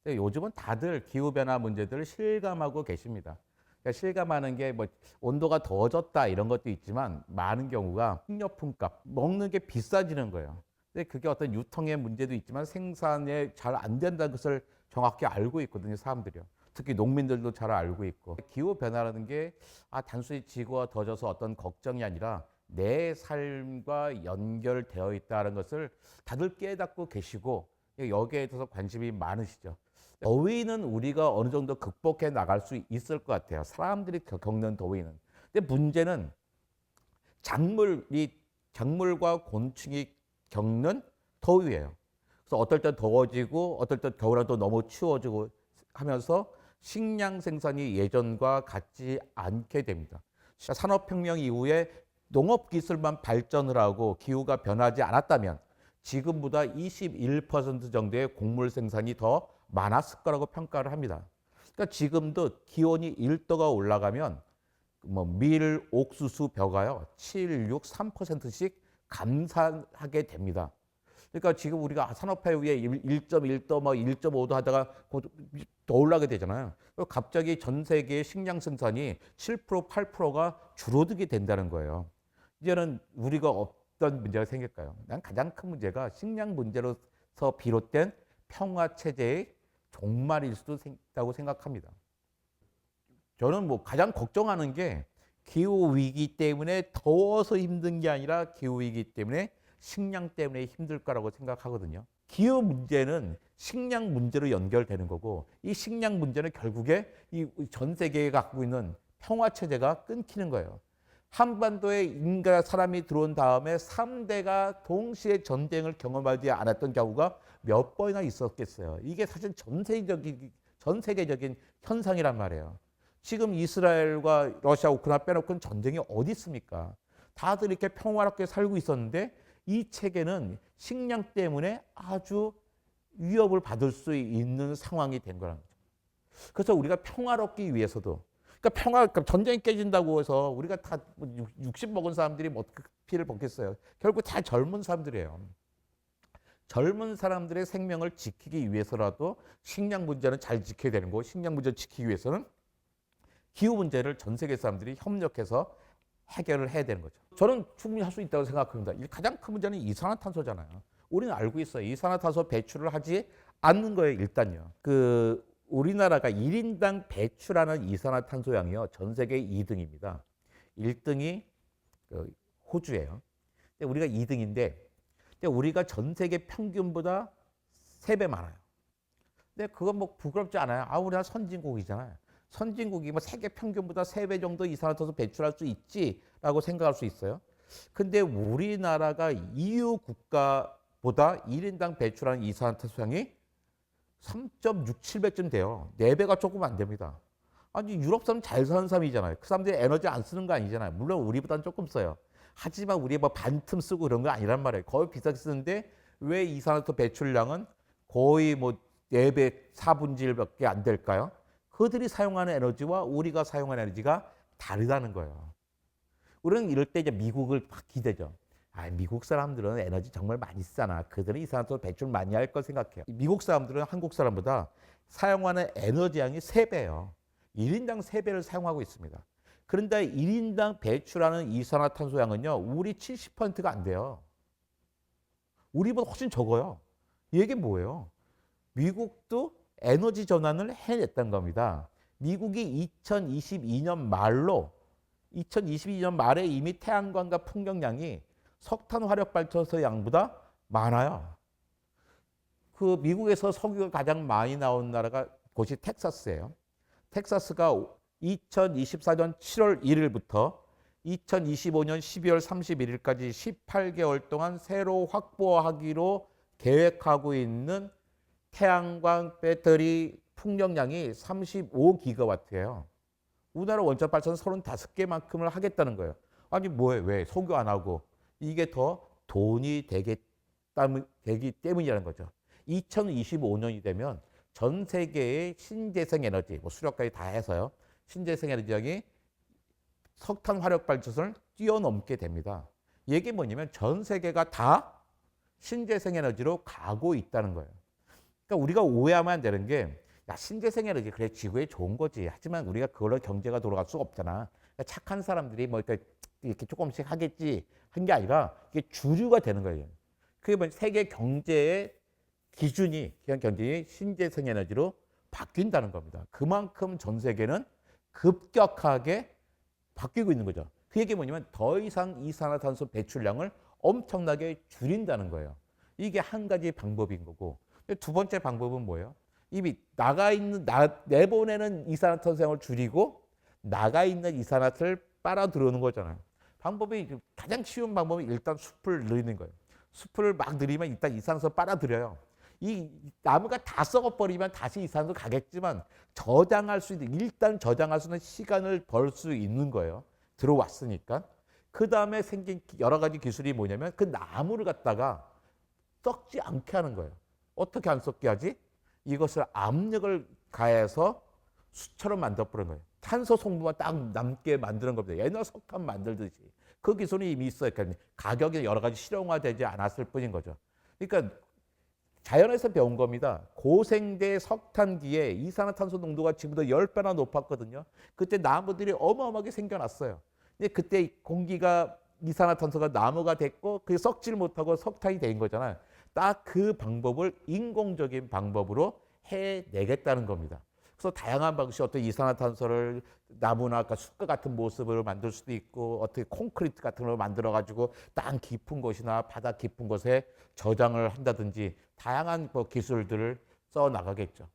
근데 요즘은 다들 기후변화 문제들을 실감하고 계십니다. 그러니까 실감하는 게 뭐 온도가 더워졌다 이런 것도 있지만 많은 경우가 식료품값, 먹는 게 비싸지는 거예요. 근데 그게 어떤 유통의 문제도 있지만 생산에 잘 안 된다는 것을 정확히 알고 있거든요, 사람들이요. 특히 농민들도 잘 알고 있고. 기후 변화라는 게 단순히 지구가 더워져서 어떤 걱정이 아니라 내 삶과 연결되어 있다는 것을 다들 깨닫고 계시고 여기에 대해서 관심이 많으시죠. 더위는 우리가 어느 정도 극복해 나갈 수 있을 것 같아요. 사람들이 겪는 더위는. 근데 문제는 작물과 곤충이 겪는 더위예요. 그래서 어떨 땐 더워지고 어떨 땐 겨울엔 또 너무 추워지고 하면서 식량 생산이 예전과 같지 않게 됩니다. 산업혁명 이후에 농업 기술만 발전을 하고 기후가 변하지 않았다면 지금보다 21% 정도의 곡물 생산이 더 많았을 거라고 평가를 합니다. 그러니까 지금도 기온이 1도가 올라가면 밀, 옥수수 벼가요 7, 6, 3%씩 감산하게 됩니다. 그러니까 지금 우리가 산업화 후에 1.1도, 1.5도 하다가 더 올라가게 되잖아요. 갑자기 전 세계의 식량 생산이 7%, 8%가 줄어들게 된다는 거예요. 이제는 우리가 어떤 문제가 생길까요? 난 가장 큰 문제가 식량 문제로서 비롯된 평화 체제의 종말일 수도 있다고 생각합니다. 저는 가장 걱정하는 게 기후 위기 때문에 더워서 힘든 게 아니라 기후 위기 때문에 식량 때문에 힘들 거라고 생각하거든요. 기후 문제는 식량 문제로 연결되는 거고 이 식량 문제는 결국에 이 전 세계에 갖고 있는 평화 체제가 끊기는 거예요. 한반도에 인간 사람이 들어온 다음에 3대가 동시에 전쟁을 경험하지 않았던 경우가 몇 번이나 있었겠어요. 이게 사실 전 세계적인 현상이란 말이에요. 지금 이스라엘과 러시아, 우크라이나 빼놓고는 전쟁이 어디 있습니까? 다들 이렇게 평화롭게 살고 있었는데 이 체계는 식량 때문에 아주 위협을 받을 수 있는 상황이 된 거라는 거죠. 그래서 우리가 평화롭기 위해서도 그러니까 전쟁이 깨진다고 해서 우리가 다 60 먹은 사람들이 어떻게 피를 벗겠어요? 결국 다 젊은 사람들이에요. 젊은 사람들의 생명을 지키기 위해서라도 식량 문제는 잘 지켜야 되는 거고 식량 문제를 지키기 위해서는 기후 문제를 전 세계 사람들이 협력해서 해결을 해야 되는 거죠. 저는 충분히 할 수 있다고 생각합니다. 가장 큰 문제는 이산화탄소잖아요. 우리는 알고 있어요. 이산화탄소 배출을 하지 않는 거예요, 일단요. 우리나라가 1인당 배출하는 이산화탄소량이요. 전 세계 2등입니다. 1등이 호주예요. 근데 우리가 2등인데 우리가 전 세계 평균보다 3배 많아요. 근데 그건 부끄럽지 않아요. 우리나라 선진국이잖아요. 선진국이 세계 평균보다 3배 정도 이산화탄소 배출할 수 있지라고 생각할 수 있어요. 근데 우리나라가 EU 국가보다 1인당 배출하는 이산화탄소량이 3.67배쯤 돼요. 4배가 조금 안 됩니다. 아니 유럽 사람 잘 사는 사람이잖아요. 그 사람들이 에너지 안 쓰는 거 아니잖아요. 물론 우리보다는 조금 써요. 하지만 우리 반틈 쓰고 그런 거 아니란 말이에요. 거의 비싸게 쓰는데 왜 이산화탄소 배출량은 거의 4배, 4분의 1밖에 안 될까요? 그들이 사용하는 에너지와 우리가 사용하는 에너지가 다르다는 거예요. 우리는 이럴 때 이제 미국을 막 기대죠. 미국 사람들은 에너지 정말 많이 쓰잖아. 그들은 이산화탄소 배출 많이 할 걸 생각해요. 미국 사람들은 한국 사람보다 사용하는 에너지 양이 3배예요. 1인당 3배를 사용하고 있습니다. 그런데 1인당 배출하는 이산화탄소 양은요. 우리 70%가 안 돼요. 우리보다 훨씬 적어요. 이게 뭐예요? 미국도 에너지 전환을 해냈다는 겁니다. 미국이 2022년 말에 이미 태양광과 풍력량이 석탄 화력 발전소 양보다 많아요. 미국에서 석유가 가장 많이 나온 나라가 곳이 텍사스예요. 텍사스가 2024년 7월 1일부터 2025년 12월 31일까지 18개월 동안 새로 확보하기로 계획하고 있는 태양광 배터리 풍력량이 35기가와트예요. 우리나라 원전 발전 35개만큼을 하겠다는 거예요. 아니 왜 석유 안 하고 이게 더 돈이 되기 때문이라는 거죠. 2025년이 되면 전 세계의 신재생 에너지, 수력까지 다 해서요. 신재생 에너지량이 석탄 화력 발전소를 뛰어넘게 됩니다. 이게 뭐냐면 전 세계가 다 신재생 에너지로 가고 있다는 거예요. 그러니까 우리가 오해하면 안 되는 게 야, 신재생 에너지 그래 지구에 좋은 거지. 하지만 우리가 그걸로 경제가 돌아갈 수가 없잖아. 그러니까 착한 사람들이 뭐 이렇게 조금씩 하겠지 한 게 아니라 이게 주류가 되는 거예요. 그게 뭐 세계 경제의 기준이 경제의 신재생 에너지로 바뀐다는 겁니다. 그만큼 전 세계는 급격하게 바뀌고 있는 거죠. 그 얘기 뭐냐면 더 이상 이산화탄소 배출량을 엄청나게 줄인다는 거예요. 이게 한 가지 방법인 거고. 두 번째 방법은 뭐예요? 이미 내보내는 이산화탄소량을 줄이고 나가 있는 이산화탄소를 빨아 들어오는 거잖아요. 방법이 가장 쉬운 방법은 일단 숲을 늘리는 거예요. 숲을 막 늘리면 일단 이산화탄소 빨아들여요. 이 나무가 다 썩어버리면 다시 이산화탄소 가겠지만 일단 저장할 수 있는 시간을 벌 수 있는 거예요. 들어왔으니까. 그 다음에 생긴 여러 가지 기술이 뭐냐면 그 나무를 갖다가 썩지 않게 하는 거예요. 어떻게 안 썩게 하지? 이것을 압력을 가해서 숯처럼 만들어버리는 거예요. 탄소 성분만 딱 남게 만드는 겁니다. 옛날 석탄 만들듯이. 그 기술이 이미 있어요. 그러니까 가격이 여러 가지 실용화되지 않았을 뿐인 거죠. 그러니까 자연에서 배운 겁니다. 고생대 석탄기에 이산화탄소 농도가 지금보다 10배나 높았거든요. 그때 나무들이 어마어마하게 생겨났어요. 근데 그때 공기가 이산화탄소가 나무가 됐고 그게 썩질 못하고 석탄이 된 거잖아요. 딱 그 방법을 인공적인 방법으로 해내겠다는 겁니다. 그래서 다양한 방식, 어떤 이산화탄소를 나무나 아까 숲과 같은 모습으로 만들 수도 있고 어떻게 콘크리트 같은 걸 만들어가지고 땅 깊은 곳이나 바다 깊은 곳에 저장을 한다든지 다양한 기술들을 써 나가겠죠.